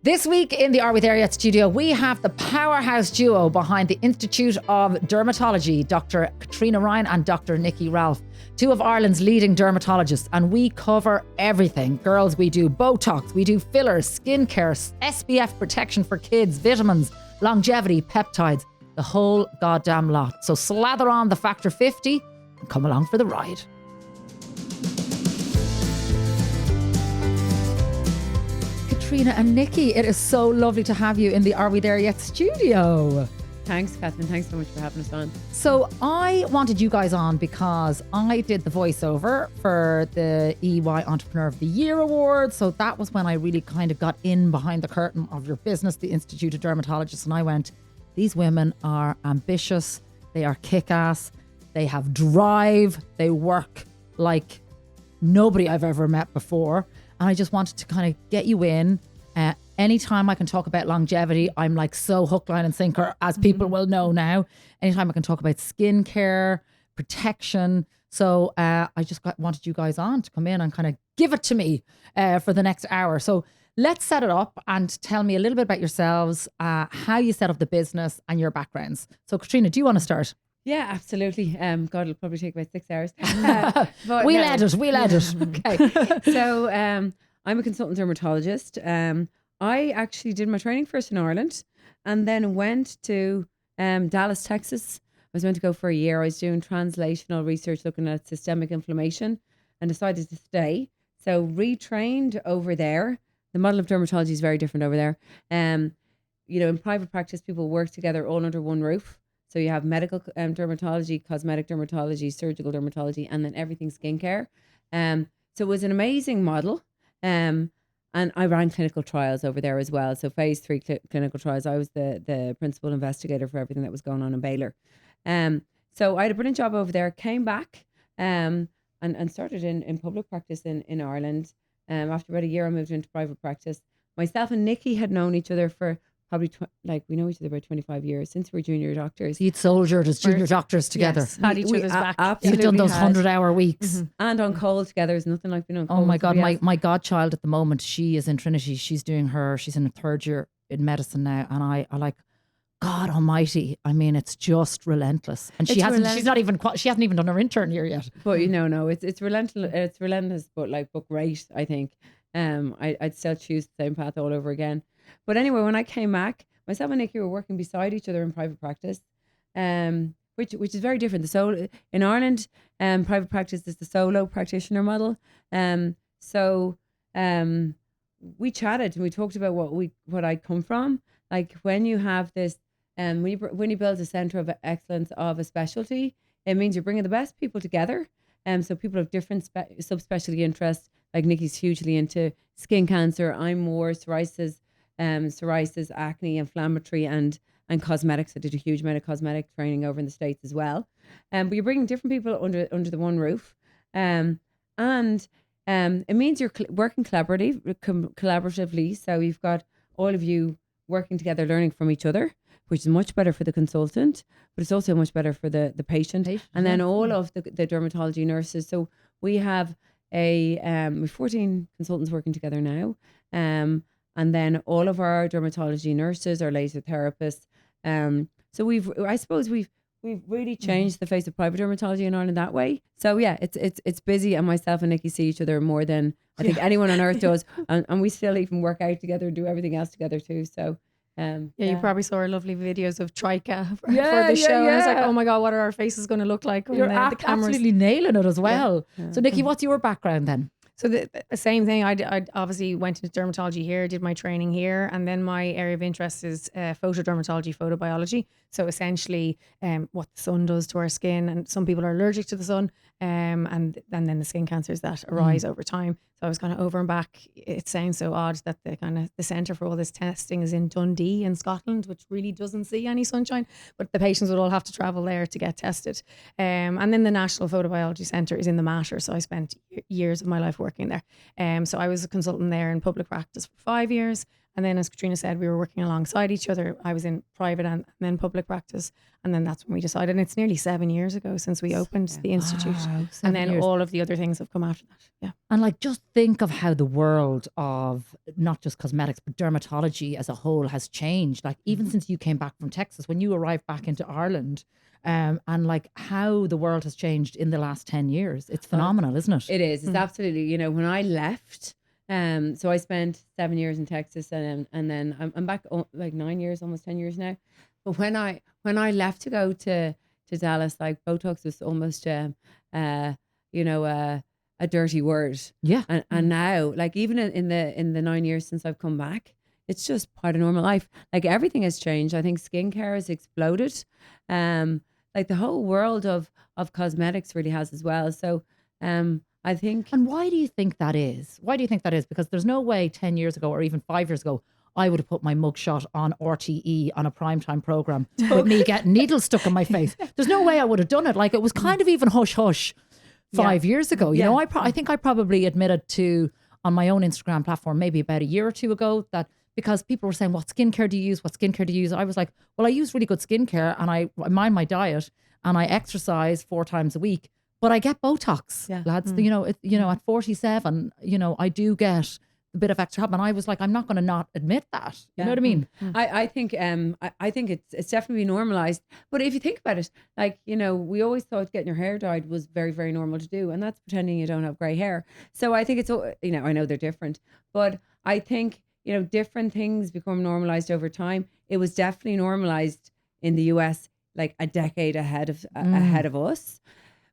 This week in the Are We There Yet studio, we have the powerhouse duo behind the Institute of Dermatology, Dr. Caitriona Ryan and Dr. Niki Ralph, two of Ireland's leading dermatologists, and we cover everything. Girls, we do botox, we do fillers, skincare, SPF protection for kids, vitamins, longevity, peptides, the whole goddamn lot. So slather on the Factor 50 and come along for the ride. Caitriona and Niki, it is so lovely to have you in the Are We There Yet studio. Thanks, Kathryn. Thanks so much for having us on. So I wanted you guys on because I did the voiceover for the EY Entrepreneur of the Year Award. So that was when I really kind of got in behind the curtain of your business, the Institute of Dermatologists. And I went, these women are ambitious. They are kick-ass. They have drive. They work like nobody I've ever met before. And I just wanted to kind of get you in. Anytime I can talk about longevity, I'm like so hook, line and sinker, as people will know now. Anytime I can talk about skincare, protection. So I just wanted you guys on to come in and kind of give it to me for the next hour. So let's set it up and tell me a little bit about yourselves, how you set up the business and your backgrounds. So Caitriona, do you want to start? Yeah, absolutely. God, it'll probably take about 6 hours. We'll edit. Okay. So I'm a consultant dermatologist. I actually did my training first in Ireland and then went to Dallas, Texas. I was meant to go for a year. I was doing translational research looking at systemic inflammation and decided to stay. So retrained over there. The model of dermatology is very different over there. In private practice, people work together all under one roof. So you have medical dermatology, cosmetic dermatology, surgical dermatology, and then everything skincare. So it was an amazing model. And I ran clinical trials over there as well. So phase 3 clinical trials. I was the principal investigator for everything that was going on in Baylor. So I had a brilliant job over there, came back and started in public practice in Ireland. After about a year, I moved into private practice. Myself and Niki had known each other for probably we know each other about 25 years since we were junior doctors. You'd soldiered as junior doctors together. Yes. Had each other's back. You've done those 100-hour weeks. Mm-hmm. And on call together is nothing like being on call. Oh my God, my godchild at the moment, she is in Trinity. She's in her third year in medicine now. And I like, God almighty. I mean, it's just relentless. And she hasn't even done her intern year yet. But it's relentless, but great, I think. I'd still choose the same path all over again. But anyway, when I came back, myself and Niki were working beside each other in private practice, which is very different. In Ireland, private practice is the solo practitioner model. So we chatted and we talked about what I come from. Like when you have this, when you build a centre of excellence of a specialty, it means you're bringing the best people together. So people have different subspecialty interests. Like Niki's hugely into skin cancer. I'm more psoriasis, acne, inflammatory, and cosmetics. I did a huge amount of cosmetic training over in the States as well. But you're bringing different people under the one roof, and it means you're working collaboratively. So you've got all of you working together, learning from each other, which is much better for the consultant, but it's also much better for the patient. And then all of the dermatology nurses. So we have we have 14 consultants working together now. And then all of our dermatology nurses are laser therapists. So we've really changed the face of private dermatology in Ireland that way. So yeah, it's busy, and myself and Niki see each other more than I think anyone on earth does. And we still even work out together and do everything else together too. So you probably saw our lovely videos of Trika for the show. And it's like, oh my God, what are our faces going to look like? You're the cameras. absolutely nailing it as well. Yeah. So Niki, what's your background then? So the same thing. I obviously went into dermatology here, did my training here, and then my area of interest is photodermatology, photobiology. So essentially, what the sun does to our skin, and some people are allergic to the sun, and then the skin cancers that arise over time. So I was kind of over and back. It sounds so odd that the centre for all this testing is in Dundee in Scotland, which really doesn't see any sunshine, but the patients would all have to travel there to get tested. And then the National Photobiology Centre is in the Mater. So I spent years of my life working there. So I was a consultant there in public practice for 5 years. And then, as Caitriona said, we were working alongside each other. I was in private and then public practice. And then that's when we decided. And it's nearly 7 years ago since we opened the institute. Wow, And 7 then years. all of the other things have come after that. Yeah. And like, just think of how the world of not just cosmetics, but dermatology as a whole has changed. Like, even since you came back from Texas, when you arrived back into Ireland, and like how the world has changed in the last 10 years. It's phenomenal, isn't it? It is. It's absolutely, you know, when I left, so I spent 7 years in Texas and then I'm back like 9 years, almost 10 years now. But when I left to go to Dallas, like Botox was almost, you know, a dirty word. Yeah. And now, like even in the 9 years since I've come back, it's just part of normal life. Like everything has changed. I think skincare has exploded. Like the whole world of cosmetics really has as well. So I think. And why do you think that is? Why do you think that is? Because there's no way 10 years ago or even 5 years ago, I would have put my mugshot on RTE on a primetime program with me getting needles stuck in my face. There's no way I would have done it. Like it was kind of even hush hush 5 years ago. You know, I think I probably admitted to on my own Instagram platform maybe about a year or two ago that because people were saying, what skincare do you use? What skincare do you use? I was like, well, I use really good skincare and I mind my diet and I exercise 4 times a week, but I get Botox, lads. You know, at 47, you know, I do get a bit of extra help. And I was like, I'm not going to not admit that. You know what I mean? I think I think it's definitely normalized. But if you think about it, like, you know, we always thought getting your hair dyed was very, very normal to do. And that's pretending you don't have grey hair. So I think it's, you know, I know they're different, but I think, you know, different things become normalized over time. It was definitely normalized in the US like a decade ahead of us.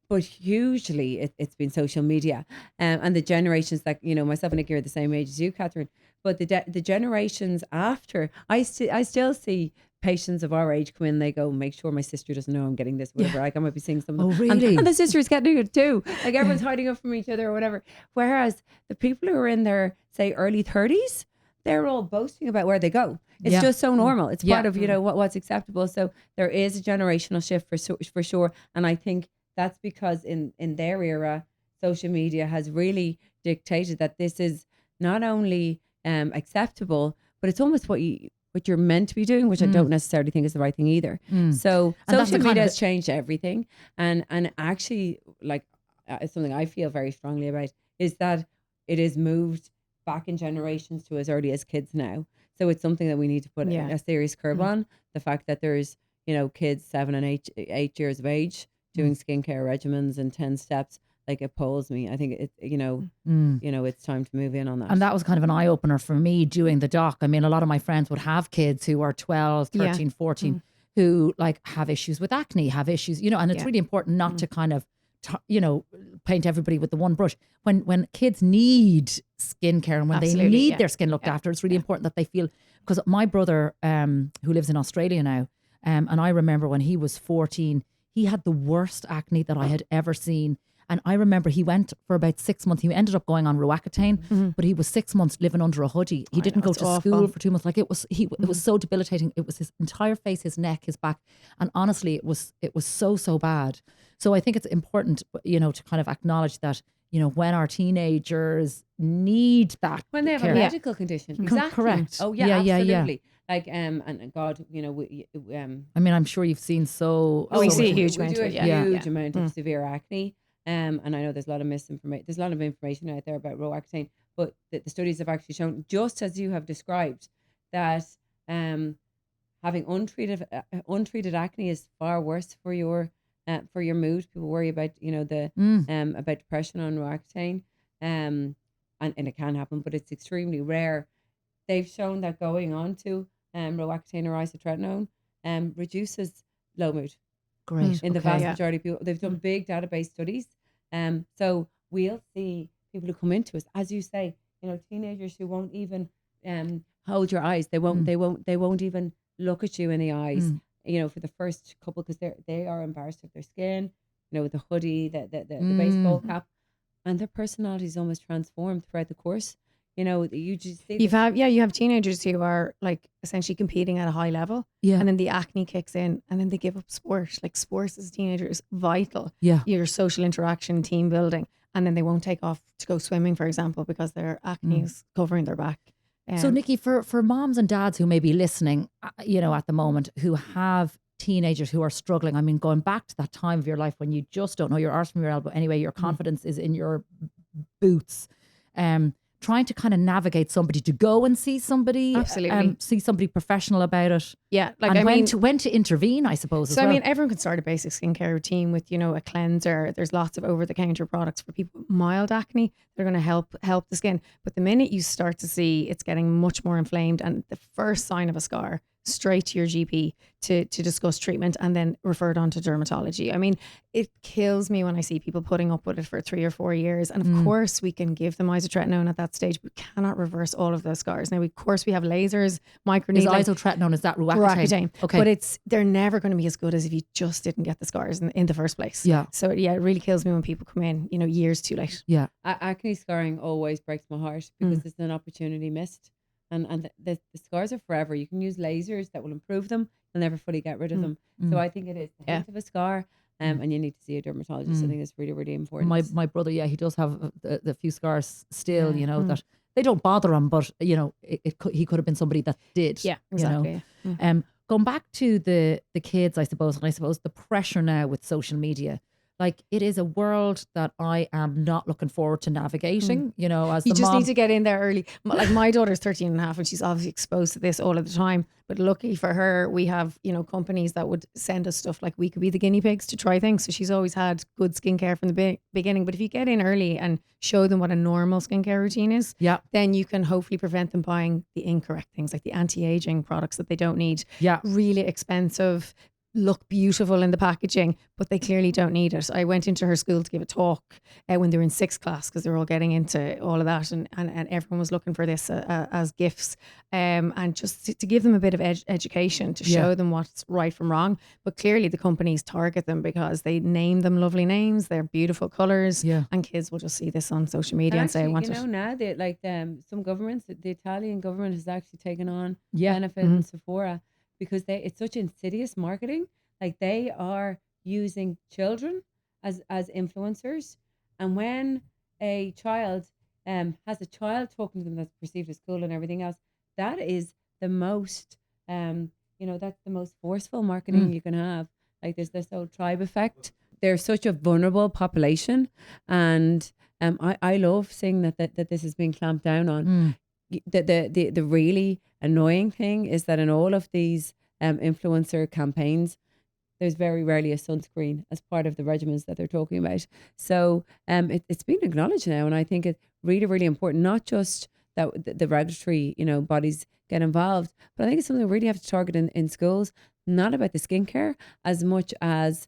But hugely, it's been social media and the generations that, you know, myself and Niki are the same age as you, Kathryn. But the generations after, I still see patients of our age come in, they go, make sure my sister doesn't know I'm getting this, whatever. Like I might be seeing something. Oh, really? And the sister's getting it too. Like everyone's hiding up from each other or whatever. Whereas the people who are in their, say, early 30s, they're all boasting about where they go. It's just so normal. It's part of, you know, what's acceptable. So there is a generational shift for sure. And I think that's because in their era, social media has really dictated that this is not only acceptable, but it's almost what you're meant to be doing, which I don't necessarily think is the right thing either. So And social media has changed everything. And actually, like something I feel very strongly about is that it is moved back in generations to as early as kids now. So it's something that we need to put a serious curb on. The fact that there's, you know, kids 7 and 8 years of age doing skincare regimens and 10 steps, like appalls me. I think it, you know, it's time to move in on that. And that was kind of an eye opener for me doing the doc. I mean, a lot of my friends would have kids who are 12, 13, 14, who like have issues with acne, have issues, you know, and it's really important not to kind of, you know, paint everybody with the one brush. When kids need skincare and when they need their skin looked after, it's really important that they feel, because my brother, who lives in Australia now, and I remember when he was 14, he had the worst acne that I had ever seen. And I remember he went for about 6 months. He ended up going on Roaccutane, but he was 6 months living under a hoodie. He didn't go to school for 2 months. Like it was so debilitating. It was his entire face, his neck, his back. And honestly, it was so bad. So I think it's important, you know, to kind of acknowledge that, you know, when our teenagers need that when they have care. a medical condition. Exactly. Correct. Oh yeah, absolutely. Yeah. Like and God, you know, I mean, I'm sure you've seen we see a much. huge we amount do a of it, huge amount of severe acne. And I know there's a lot of misinformation. There's a lot of information out there about Roaccutane, but the studies have actually shown, just as you have described, that having untreated acne is far worse for your mood. People worry about, you know, the about depression on Roaccutane, and it can happen, but it's extremely rare. They've shown that going on to Roaccutane or isotretinoin reduces low mood. Great. In the vast majority of people. They've done big database studies. So we'll see people who come into us, as you say, you know, teenagers who won't even hold your eyes. They won't even look at you in the eyes, you know, for the first couple, because they are embarrassed of their skin, you know, with the hoodie, the baseball cap, and their personality is almost transformed throughout the course. You know, you just see you have teenagers who are like essentially competing at a high level, and then the acne kicks in, and then they give up sport. Like sports as teenagers, vital. Your social interaction, team building, and then they won't take off to go swimming, for example, because their acne is covering their back. So Nikki, for moms and dads who may be listening, at the moment, who have teenagers who are struggling, I mean, going back to that time of your life when you just don't know your arse from your elbow anyway, your confidence is in your boots. Trying to kind of navigate somebody to go and see somebody, Absolutely. see somebody professional about it. Yeah, and when to intervene, I suppose. So, I mean, everyone can start a basic skincare routine with, a cleanser. There's lots of over-the-counter products for people with mild acne. They're going to help the skin. But the minute you start to see it's getting much more inflamed, and the first sign of a scar, straight to your GP to discuss treatment, and then referred on to dermatology. I mean, it kills me when I see people putting up with it for 3 or 4 years. And of course, we can give them isotretinoin at that stage, but we cannot reverse all of those scars. Now, of course, we have lasers, microneedling. Is isotretinoin, is that Roaccutane? Okay. But they're never going to be as good as if you just didn't get the scars in the first place. Yeah. So yeah, it really kills me when people come in, years too late. Yeah. Acne scarring always breaks my heart because it's an opportunity missed. And the scars are forever. You can use lasers that will improve them. You'll never fully get rid of them. So I think it is the hint of a scar, and you need to see a dermatologist. I think it's really, really important. My brother, he does have the few scars still, that they don't bother him, but he could have been somebody that did. Yeah, exactly. Going back to the kids, I suppose, and I suppose the pressure now with social media. Like, it is a world that I am not looking forward to navigating, as you the just mom. need to get in there early. Like, my daughter's 13 and a half and she's obviously exposed to this all of the time. But luckily for her, we have, companies that would send us stuff like we could be the guinea pigs to try things. So she's always had good skincare from the beginning. But if you get in early and show them what a normal skincare routine is, then you can hopefully prevent them buying the incorrect things, like the anti-aging products that they don't need. Yeah. Really expensive, look beautiful in the packaging, but they clearly don't need it. I went into her school to give a talk when they were in 6th class, because they were all getting into all of that, and everyone was looking for this as gifts, and just to give them a bit of education, to show them what's right from wrong. But clearly the companies target them because they name them lovely names, they're beautiful colours, and kids will just see this on social media and say, I want it. Now some governments, the Italian government has actually taken on Benefit and Sephora, because it's such insidious marketing. Like, they are using children as influencers. And when a child has a child talking to them that's perceived as cool and everything else, that is the most, that's the most forceful marketing you can have. Like, there's this whole tribe effect. They're such a vulnerable population. And I love seeing that this is being clamped down on. The really annoying thing is that in all of these influencer campaigns, there's very rarely a sunscreen as part of the regimens that they're talking about. So it's been acknowledged now, and I think it's really, really important, not just that the regulatory bodies get involved, but I think it's something we really have to target in schools, not about the skincare as much as,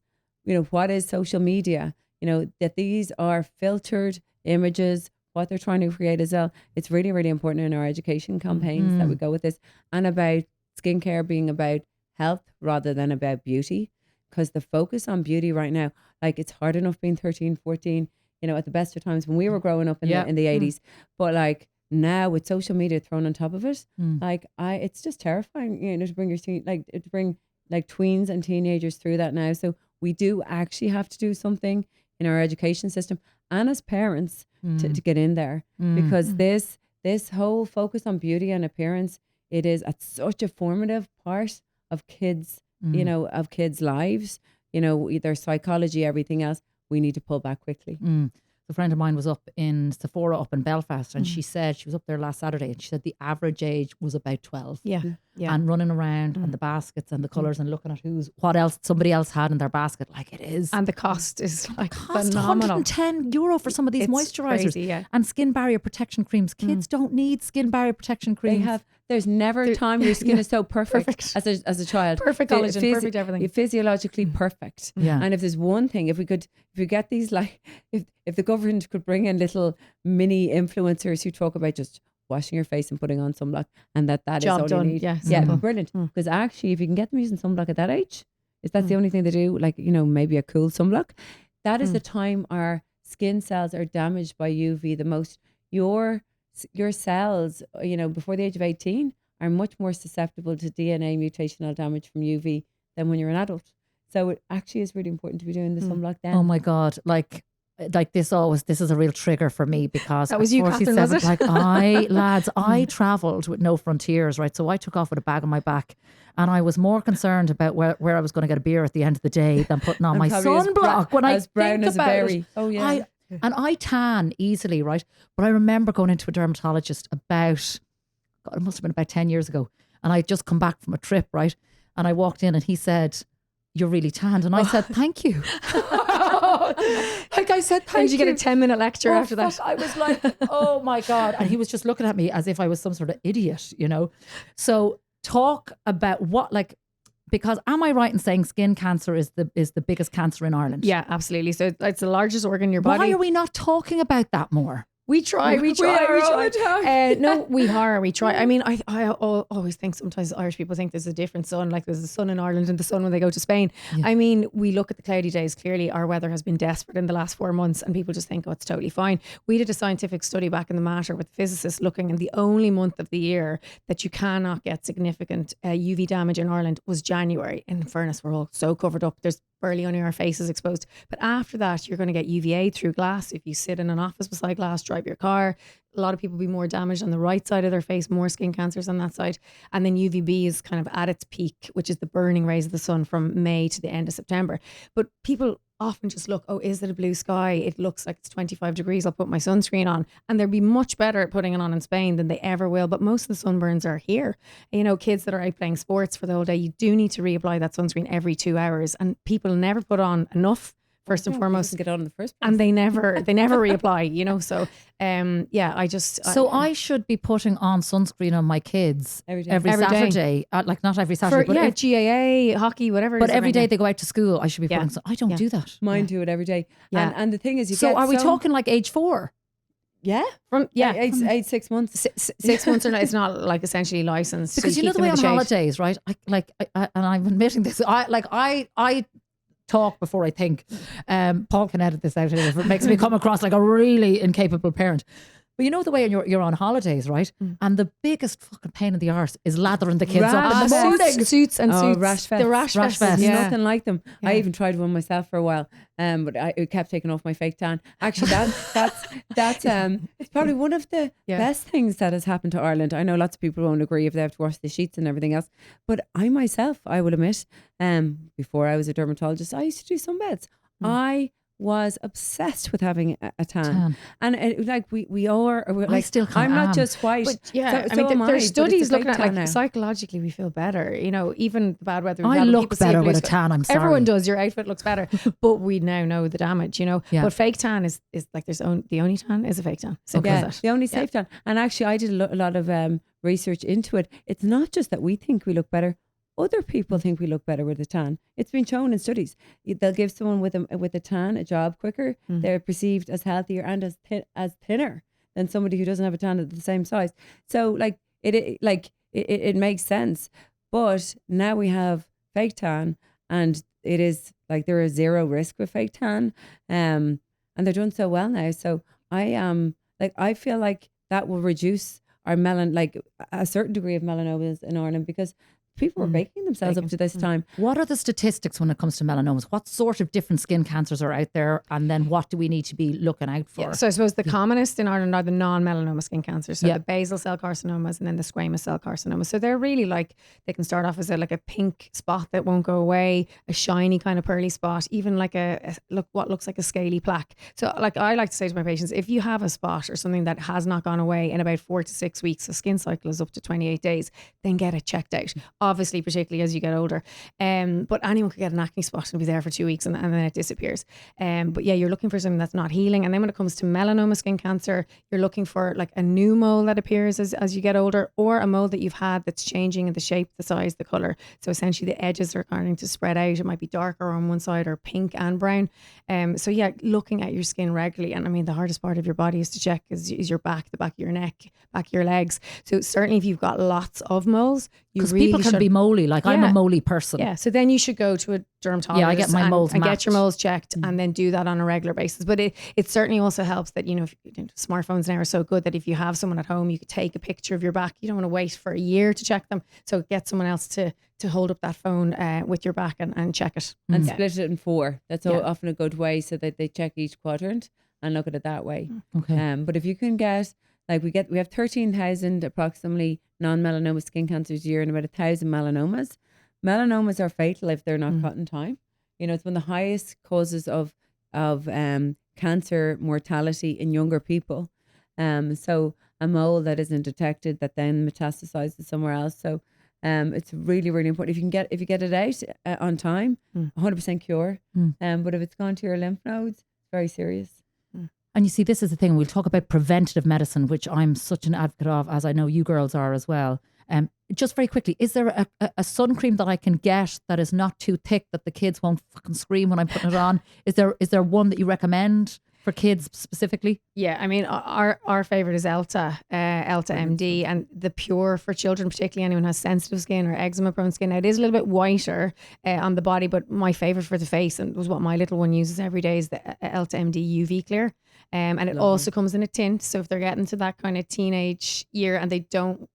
what is social media, that these are filtered images, what they're trying to create as well. It's really, really important in our education campaigns that we go with this, and about skincare being about health rather than about beauty, because the focus on beauty right now, like, it's hard enough being 13, 14, at the best of times when we were growing up in the 80s. But like, now with social media thrown on top of it, it's just terrifying, to bring to bring tweens and teenagers through that now. So we do actually have to do something in our education system and as parents to get in there, because this whole focus on beauty and appearance, it is at such a formative part of kids, of kids' lives, their psychology, everything else. We need to pull back quickly. A friend of mine was up in Sephora up in Belfast, and she said, she was up there last Saturday, and she said the average age was about 12. Yeah. And running around and the baskets and the colours and looking at what else somebody else had in their basket. Like, it is. And the cost is phenomenal. €110 for some of these moisturisers. Crazy, and skin barrier protection creams. Kids don't need skin barrier protection creams. There's never a time your skin is so perfect. As a child. Perfect collagen, perfect everything. You're physiologically perfect. Yeah. And if there's one thing, if we get these, like, if the government could bring in little mini influencers who talk about just washing your face and putting on sunblock, and that Job is all done. you need. Yeah, Brilliant. Because actually, if you can get them using sunblock at that age, if that's the only thing they do, like, maybe a cool sunblock, that is the time our skin cells are damaged by UV the most. Your cells, before the age of 18 are much more susceptible to DNA mutational damage from UV than when you're an adult. So it actually is really important to be doing the sunblock then. Oh my God. Like, like this is a real trigger for me because That was you, at Kathryn, was 47, it? like I travelled with no frontiers, right? So I took off with a bag on my back, and I was more concerned about where I was going to get a beer at the end of the day than putting on And my probably sunblock. When I as brown think as a about berry. it, Oh yeah. I tan easily, right? But I remember going into a dermatologist about, God, it must have been about 10 years ago, and I'd just come back from a trip, right? And I walked in, and he said, "You're really tanned," and I said, "Thank you." Like I said, thank And you. you get a 10-minute lecture Oh, after that. fuck, I was like, oh my God. And he was just looking at me as if I was some sort of idiot, you know? So talk about because am I right in saying skin cancer is the biggest cancer in Ireland? Yeah, absolutely. So it's the largest organ in your Why body. are we not talking about that more? We try. We are all the time. No, we are. We try. I mean, I always think sometimes Irish people think there's a different sun, like there's the sun in Ireland and the sun when they go to Spain. Yeah. I mean, we look at the cloudy days. Clearly, our weather has been desperate in the last 4 months, and people just think, oh, it's totally fine. We did a scientific study back in the Mater with physicists looking, and the only month of the year that you cannot get significant UV damage in Ireland was January. In fairness, we're all so covered up. There's barely only our faces exposed. But after that, you're going to get UVA through glass. If you sit in an office beside glass, drive your car, a lot of people will be more damaged on the right side of their face, more skin cancers on that side. And then UVB is kind of at its peak, which is the burning rays of the sun from May to the end of September. But people often just look, oh, is it a blue sky? It looks like it's 25 degrees. I'll put my sunscreen on. And they'll be much better at putting it on in Spain than they ever will. But most of the sunburns are here. You know, kids that are out playing sports for the whole day, you do need to reapply that sunscreen every 2 hours. And people never put on enough, first and foremost. Get on in the first place. And they never reapply, you know. So yeah, So I should be putting on sunscreen on my kids Every day. every Every day. Saturday. Like not every Saturday, for but GAA, hockey, whatever. but it is every around day here. they go out to school, I should be Yeah. putting. I don't Yeah. do that. Mine do it every day. Yeah. And the thing is, you So get are we talking like age 4? Yeah. From Eight, 6 months. 6 months or not, it's not like essentially licensed. Because so you know keep the way them on in the shade. holidays, right? And I'm admitting this. I talk before I think. Paul can edit this out if it makes me come across like a really incapable parent. But you know the way you're on holidays, right? And the biggest fucking pain in the arse is lathering the kids up in the Rash morning. Suits and Oh, suits. rash The vests. rash Rash vests. vests. There's Yeah. nothing like them. I Yeah. even tried one myself for a while, but I kept taking off my fake tan. Actually, that's it's probably one of the Yeah. best things that has happened to Ireland. I know lots of people won't agree if they have to wash the sheets and everything else, but I myself, I will admit, before I was a dermatologist, I used to do sunbeds. I was obsessed with having a tan. And like we are, like still kinda I'm not am. just white. But yeah, so I mean, am there's but studies it's a looking fake at tan like now. psychologically we feel better. You know, even the bad weather. I look better with a tan, I'm sorry. Everyone does. Your outfit looks better, but we now know the damage. You know, Yeah. but fake tan is like the only tan is a fake tan. Simple Yeah, as that. the only safe tan. And actually, I did a lot of research into it. It's not just that we think we look better. Other people think we look better with a tan. It's been shown in studies. They'll give someone with a tan a job quicker. They're perceived as healthier and as thinner than somebody who doesn't have a tan at the same size. So like it makes sense. But now we have fake tan, and it is like there is zero risk with fake tan, and they're doing so well now. So I feel like that will reduce our like a certain degree of melanomas in Ireland because people were baking themselves up to this time. What are the statistics when it comes to melanomas? What sort of different skin cancers are out there? And then what do we need to be looking out for? Yeah, so I suppose the commonest in Ireland are the non-melanoma skin cancers. So Yeah. the basal cell carcinomas and then the squamous cell carcinomas. So they're really like, they can start off as a pink spot that won't go away, a shiny kind of pearly spot, even like what looks like a scaly plaque. So like I like to say to my patients, if you have a spot or something that has not gone away in about 4 to 6 weeks, the skin cycle is up to 28 days, then get it checked out. Obviously, particularly as you get older. But anyone could get an acne spot and be there for 2 weeks and then it disappears. But yeah, you're looking for something that's not healing. And then when it comes to melanoma skin cancer, you're looking for like a new mole that appears as you get older, or a mole that you've had that's changing in the shape, the size, the color. So essentially the edges are starting to spread out. It might be darker on one side or pink and brown. So yeah, looking at your skin regularly. And I mean, the hardest part of your body is to check is your back, the back of your neck, back of your legs. So certainly if you've got lots of moles, Because people can be moly. Like I'm a moly person. Yeah. So then you should go to a dermatologist. Yeah, I get my moles and get mapped. your moles checked, and then do that on a regular basis. But it certainly also helps that, you know, smartphones now are so good that if you have someone at home, you could take a picture of your back. You don't want to wait for a year to check them. So get someone else to hold up that phone with your back and check it. And split it in 4. That's often a good way, so that they check each quadrant and look at it that way. Okay. But if you can get, like we have 13,000 approximately non-melanoma skin cancers a year and about 1,000 melanomas. Melanomas are fatal if they're not caught in time. You know, it's one of the highest causes of cancer mortality in younger people. So a mole that isn't detected that then metastasizes somewhere else. So it's really, really important. If you get it out on time, 100% cure. But if it's gone to your lymph nodes, it's very serious. And you see, this is the thing. We'll talk about preventative medicine, which I'm such an advocate of, as I know you girls are as well. Just very quickly, is there a sun cream that I can get that is not too thick that the kids won't fucking scream when I'm putting it on? Is there one that you recommend for kids specifically? Yeah, I mean, our favorite is Elta MD, and the Pure for children, particularly anyone who has sensitive skin or eczema prone skin. Now, it is a little bit whiter on the body, but my favorite for the face, and was what my little one uses every day, is the Elta MD UV Clear. And it also comes in a tint. So if they're getting to that kind of teenage year and they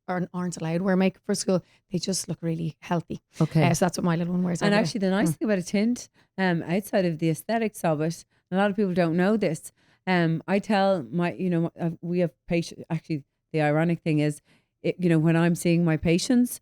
aren't allowed to wear makeup for school, they just look really healthy. Okay. So that's what my little one wears. And actually, the nice thing about a tint, outside of the aesthetics of it, a lot of people don't know this. I tell we have patients. Actually, the ironic thing is, when I'm seeing my patients,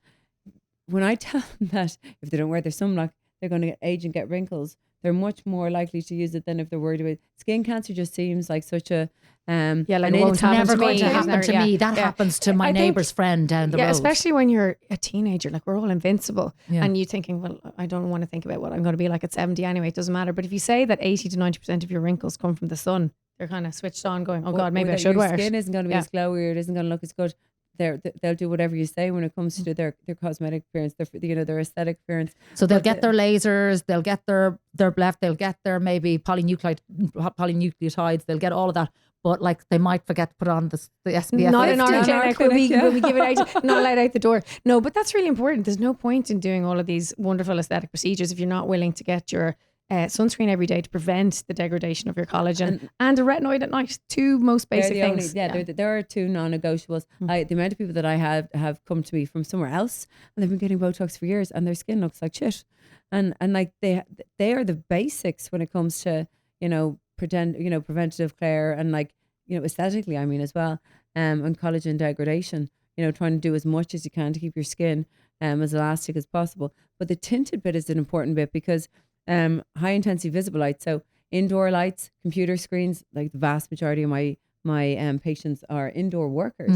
when I tell them that if they don't wear their sunblock, they're going to age and get wrinkles, they're much more likely to use it than if they're worried about skin cancer. Just seems like such a like it won't it's happen never to going me. to happen to me. That happens to my neighbour's friend down the road. Especially when you're a teenager, like we're all invincible, Yeah. and you're thinking, well, I don't want to think about what I'm going to be like at 70 anyway. It doesn't matter. But if you say that 80 to 90% of your wrinkles come from the sun, they're kind of switched on, going, oh God, maybe I should wear it. Your skin isn't going to be as glowy, or it isn't going to look as good. They'll do whatever you say when it comes to their cosmetic appearance, their aesthetic appearance. So they'll get their lasers, they'll get their BLEF, they'll get their maybe polynucleotides, they'll get all of that. But like they might forget to put on the SPF. Not in our 50. clinic when we give it out, not allowed out the door. No, but that's really important. There's no point in doing all of these wonderful aesthetic procedures if you're not willing to get your sunscreen every day to prevent the degradation of your collagen and a retinoid at night. 2 most basic things. There are 2 non-negotiables. The amount of people that I have come to me from somewhere else, and they've been getting Botox for years, and their skin looks like shit. And like they are the basics when it comes to preventative care and aesthetically, I mean, as well, and collagen degradation. Trying to do as much as you can to keep your skin as elastic as possible. But the tinted bit is an important bit because high intensity visible light, so indoor lights, computer screens, like the vast majority of my patients are indoor workers.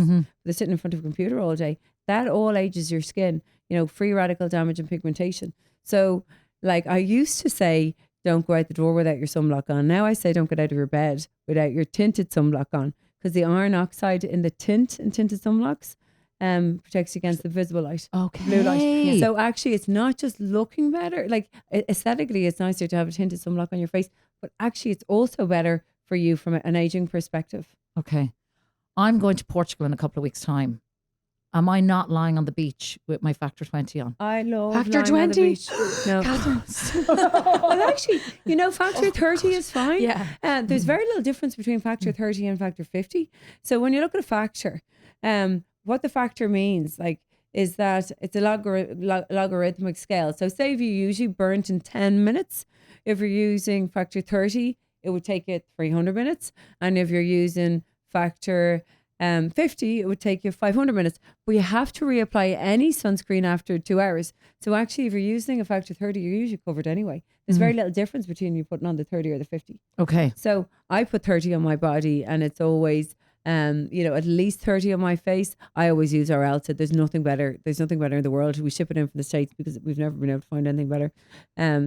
They're sitting in front of a computer all day. That all ages your skin, free radical damage and pigmentation. So like I used to say, don't go out the door without your sunblock on. Now I say don't get out of your bed without your tinted sunblock on, because the iron oxide in the tint and tinted sunblocks protects you against the visible light, blue light. So actually, it's not just looking better. Like aesthetically, it's nicer to have a tinted sunblock on your face, but actually, it's also better for you from an aging perspective. Okay, I'm going to Portugal in a couple of weeks' time. Am I not lying on the beach with my Factor 20 on? I love Factor lying on the 20? beach. No. Well, actually, Factor 30 is fine. Yeah. There's very little difference between Factor 30 and Factor 50. So when you look at a factor, what the factor means, is that it's a logarithmic scale. So say if you usually burnt in 10 minutes, if you're using Factor 30, it would take you 300 minutes. And if you're using Factor 50, it would take you 500 minutes. But you have to reapply any sunscreen after 2 hours. So actually, if you're using a Factor 30, you're usually covered anyway. There's very little difference between you putting on the 30 or the 50. Okay. So I put 30 on my body, and it's always at least 30 on my face. I always use our Elta. There's nothing better in the world. We ship it in from the States because we've never been able to find anything better.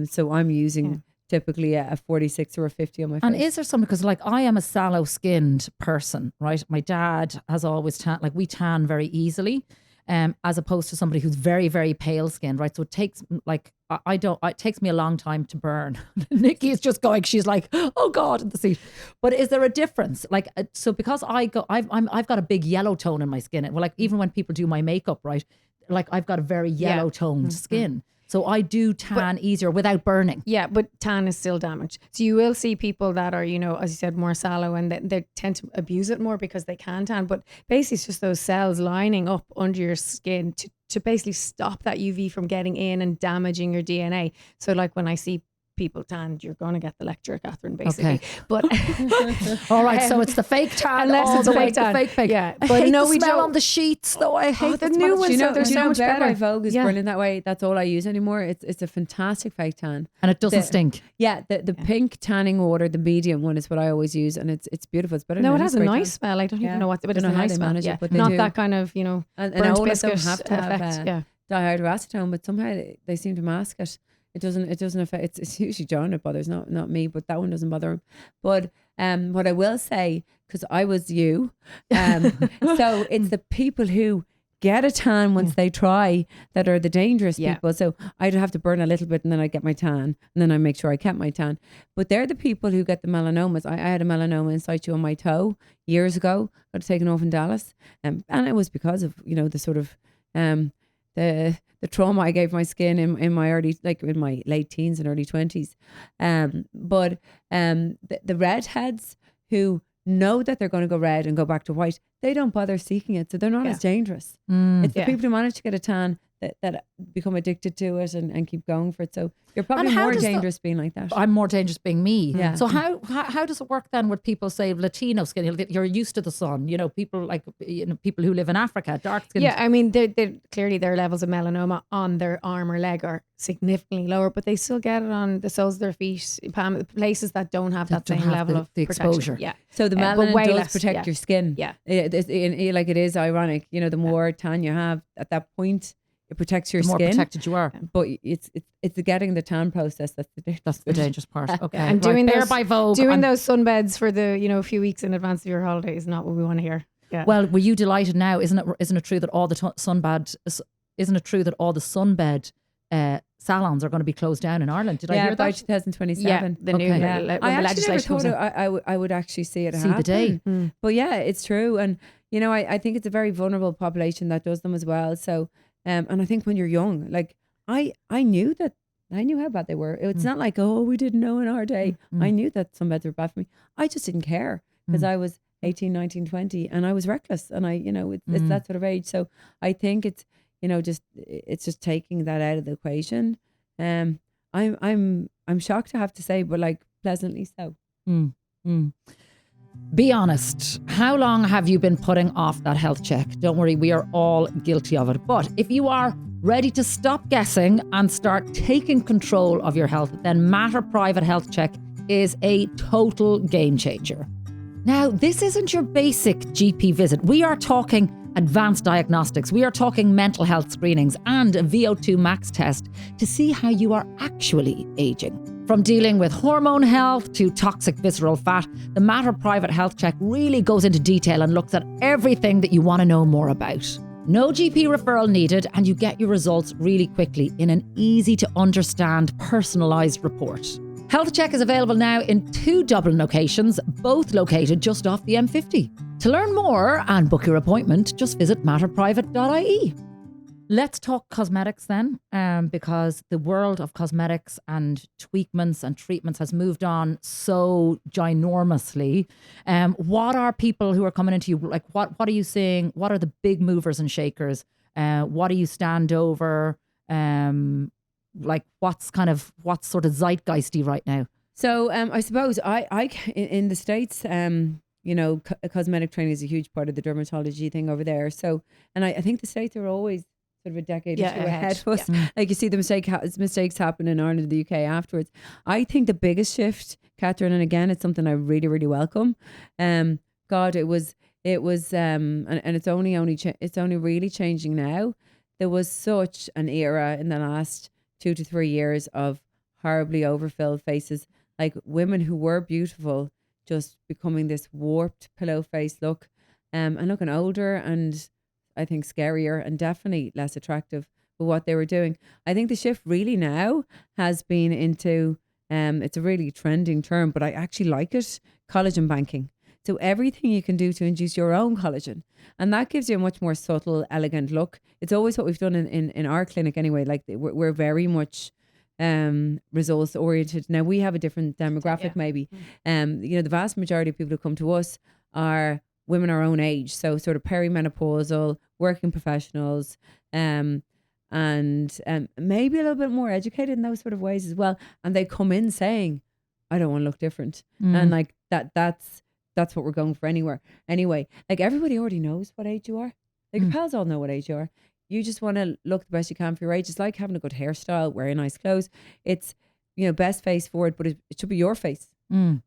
So I'm using typically a 46 or a 50 on my face. And is there something, because I am a sallow skinned person, right? My dad has always we tan very easily, as opposed to somebody who's very, very pale skinned, right? So it takes it takes me a long time to burn. Nikki is just going, she's like, oh God, in the seat. But is there a difference? So because I've got a big yellow tone in my skin. Well, even when people do my makeup, right? like I've got a very yellow toned skin. So I do tan easier without burning. Yeah, but tan is still damaged. So you will see people that are, as you said, more sallow, and they tend to abuse it more because they can tan. But basically it's just those cells lining up under your skin to basically stop that UV from getting in and damaging your DNA. So like when I see people tanned, you're going to get the lecture, Kathryn, basically. Okay. But all right, so it's the fake tan, unless it's a fake tan. tan. Fake. Yeah, I but hate no, the we smell don't. on the sheets, though. I hate the the new smell. ones. So they're so much Bare better. by Vogue is Yeah. brilliant that way. That's all I use anymore. It's a fantastic fake tan. And it doesn't The- stink. Yeah, the pink tanning water, the medium one is what I always use, and it's beautiful. It's better. No, than it any has a spray nice tan. smell. I don't Yeah. even know what, but Don't it's know a how nice they smell. manage it, Yeah. but they Not do. that kind of, And burnt all of them biscuit have to have effect. Yeah. dihydroacetone, but somehow they seem to mask it. It doesn't affect. It's usually John it bothers, not me. But that one doesn't bother him. But what I will say, because I was you, so it's the people who get a tan once they try that are the dangerous people. So I'd have to burn a little bit and then I'd get my tan, and then I make sure I kept my tan. But they're the people who get the melanomas. I had a melanoma in situ on my toe years ago. Got it taken off in Dallas, and it was because of the sort of the trauma I gave my skin in my in my late teens and early 20s. But the redheads who know that they're going to go red and go back to white, they don't bother seeking it. So they're not as dangerous. It's the people who manage to get a tan that become addicted to it and keep going for it. So you're probably more dangerous being like that. I'm more dangerous being me. Yeah. So how does it work then with people, say Latino skin? You're used to the sun. People like people who live in Africa, dark skin. Yeah, I mean, they clearly their levels of melanoma on their arm or leg are significantly lower, but they still get it on the soles of their feet, places that don't have that don't same have level of the protection. exposure. Yeah. So the but melanin way does less, protect your skin. Yeah. It is ironic. The more tan you have at that point, it protects your The more skin. protected you are. But it's the getting the tan process that's the dangerous part. Okay. And doing Bare those, by Vogue. doing those sunbeds for the a few weeks in advance of your holiday is not what we want to hear. Yeah. Well, were you delighted now? Isn't it true that all the sunbed? Isn't it true that all the sunbed salons are going to be closed down in Ireland? Did I hear by that? 2027. the new Okay. I actually never legislation thought comes in. I would actually see it See happen. the day. But yeah, it's true. And, I think it's a very vulnerable population that does them as well. So, and I think when you're young, like I knew how bad they were. It's not like, oh, we didn't know in our day. I knew that some beds were bad for me. I just didn't care because I was 18, 19, 20 and I was reckless. And it's that sort of age. So I think it's, it's just taking that out of the equation. I'm shocked to have to say, but like pleasantly so. Be honest. How long have you been putting off that health check? Don't worry, we are all guilty of it. But if you are ready to stop guessing and start taking control of your health, then Matter Private Health Check is a total game changer. Now, this isn't your basic GP visit. We are talking advanced diagnostics. We are talking mental health screenings and a VO2 max test to see how you are actually aging. From dealing with hormone health to toxic visceral fat, the Matter Private Health Check really goes into detail and looks at everything that you want to know more about. No GP referral needed, and you get your results really quickly in an easy to understand, personalised report. Health Check is available now in 2 Dublin locations, both located just off the M50. To learn more and book your appointment, just visit matterprivate.ie. Let's talk cosmetics then, because the world of cosmetics and tweakments and treatments has moved on so ginormously. What are people who are coming into you, like what are you seeing? What are the big movers and shakers? What do you stand over? Like what's sort of zeitgeisty right now? So I suppose I in the States, cosmetic training is a huge part of the dermatology thing over there. So, and I think the States are always sort of a decade or two ahead of us. Like you see the mistakes happen in Ireland and the UK afterwards. I think the biggest shift, Kathryn, and again, it's something I really, really welcome. God, it was, and it's only really changing now. There was such an era in the last 2 to 3 years of horribly overfilled faces, like women who were beautiful just becoming this warped pillow face look, and looking older and I think scarier and definitely less attractive for what they were doing. I think the shift really now has been into, it's a really trending term, but I actually like it, collagen banking. So everything you can do to induce your own collagen. And that gives you a much more subtle, elegant look. It's always what we've done in our clinic anyway. Like we're very much results oriented. Now we have a different demographic maybe. You know, the vast majority of people who come to us are women our own age. So sort of perimenopausal, working professionals, and maybe a little bit more educated in those sort of ways as well. And they come in saying, I don't want to look different. And like that's what we're going for anyway. Like everybody already knows what age you are. Like your pals all know what age you are. You just want to look the best you can for your age. It's like having a good hairstyle, wearing nice clothes. It's, you know, best face forward, but it should be your face.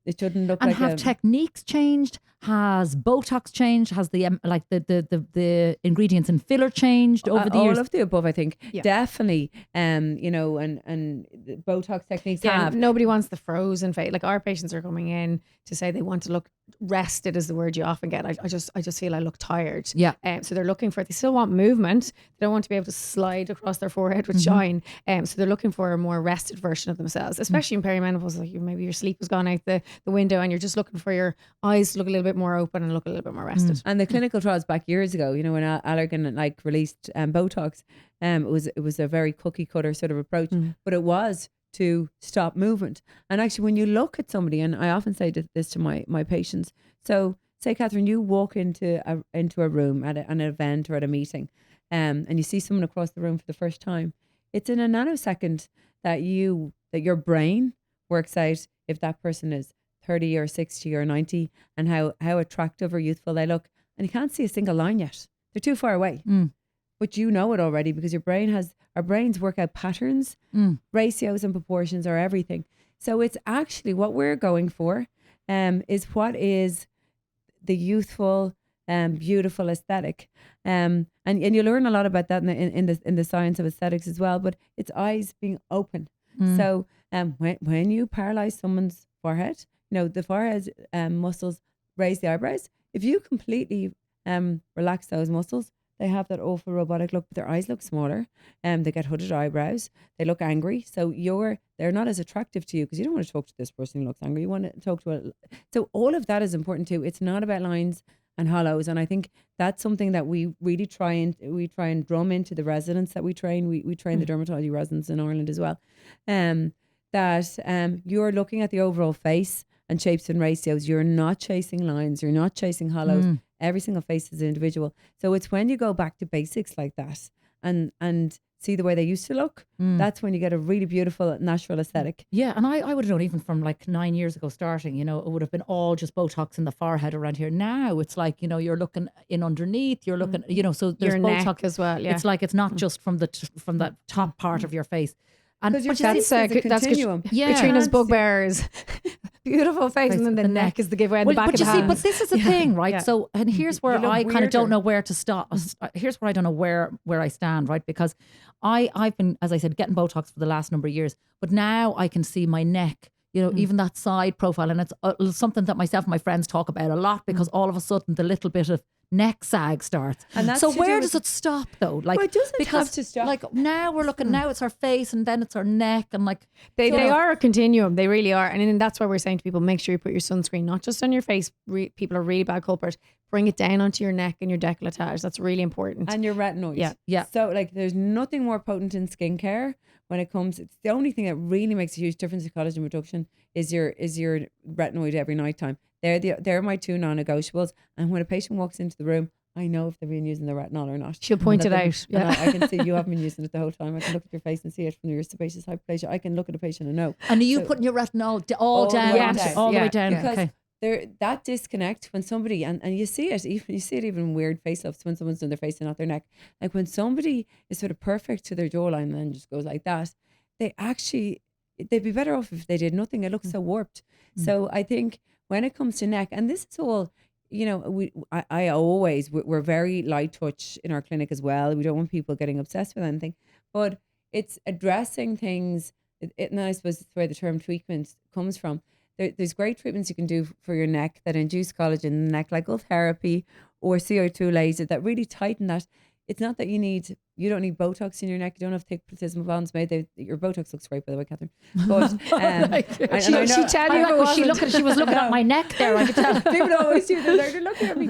It shouldn't look and like have techniques changed? Has botox changed? Has the like the ingredients in filler changed over the years? All of the above, I think. Yeah. Definitely. You know, and the botox techniques have. Nobody wants the frozen face. Like our patients are coming in to say they want to look rested, is the word you often get. I just feel I look tired. Yeah. So they're looking for. They still want movement. They don't want to be able to slide across their forehead with shine. So they're looking for a more rested version of themselves, especially in perimenopause. Like maybe your sleep has gone out the window, and you're just looking for your eyes to look a little bit more open and look a little bit more rested. And the clinical trials back years ago, you know, when Allergan like released Botox, it was a very cookie cutter sort of approach, but it was to stop movement. And actually, when you look at somebody, and I often say this to my patients, so say, Kathryn, you walk into a room at an event or at a meeting, and you see someone across the room for the first time. It's in a nanosecond that your brain works out if that person is 30 or 60 or 90 and how attractive or youthful they look. And you can't see a single line yet. They're too far away. But you know it already because our brains work out patterns, ratios and proportions are everything. So it's actually what we're going for is what is the youthful, beautiful aesthetic. And you learn a lot about that in the science of aesthetics as well, but it's eyes being open. So when you paralyze someone's forehead, you know, the forehead muscles raise the eyebrows. If you completely relax those muscles, they have that awful robotic look, but their eyes look smaller. They get hooded eyebrows. They look angry. So they're not as attractive to you because you don't want to talk to this person who looks angry. You want to talk to so all of that is important too. It's not about lines and hollows. And I think that's something that we really try and drum into the residents that we train. We train the dermatology residents in Ireland as well. That you're looking at the overall face and shapes and ratios. You're not chasing lines. You're not chasing hollows. Every single face is individual. So it's when you go back to basics like that and see the way they used to look, that's when you get a really beautiful natural aesthetic. Yeah, and I would have known even from like 9 years ago starting, you know, it would have been all just Botox in the forehead around here. Now it's like, you know, you're looking in underneath, you're looking, you know, so there's Your Botox neck as well. Yeah. It's like it's not just from from that top part of your face. And Because that's a continuum. Yeah. Katrina's bugbear is beautiful face, and then the neck is the giveaway. And the back but of you the see, hands. but this is the thing, right? Yeah. So, and here's where You look I kind of don't weirder. know where to stop. Here's where I don't know where I stand, right? Because I've been, as I said, getting Botox for the last number of years, but now I can see my neck, you know, even that side profile, and it's something that myself and my friends talk about a lot because all of a sudden the little bit of neck sag starts. And that's so to where do does with- it stop though? Like, Well, it doesn't because have to stop. like now we're looking, now it's our face and then it's our neck and like They you know, are a continuum. They really are. And then that's why we're saying to people, make sure you put your sunscreen, not just on your face. People are really bad culprits. Bring it down onto your neck and your décolletage. That's really important. And your retinoids. Yeah. So like there's nothing more potent in skincare when it comes. It's the only thing that really makes a huge difference in collagen production is your retinoid every night time. They're my two non-negotiables. And when a patient walks into the room, I know if they've been using the retinol or not. She'll point it And out. and Yeah. I can see you haven't been using it the whole time. I can look at your face and see it from your sebaceous hyperplasia. I can look at a patient and know. and are you So- putting your retinol All the down, way onto- down. all the way Yeah. down? Because Okay. that disconnect when somebody and you see it even in weird face ups when someone's done their face and not their neck. Like when somebody is sort of perfect to their jawline and then just goes like that, they'd be better off if they did nothing. It looks so warped. So I think when it comes to neck, and this is all, you know, we're very light touch in our clinic as well. We don't want people getting obsessed with anything, but it's addressing things. And I suppose it's where the term treatment comes from. There's great treatments you can do for your neck that induce collagen in the neck, like therapy or CO2 laser that really tighten that. it's not that you don't need Botox in your neck. You don't have to take placebo bonds made. Your Botox looks great, by the way, Kathryn. But She tell you it wasn't. She was looking at my neck there. I could tell. People always do that. They're looking at me.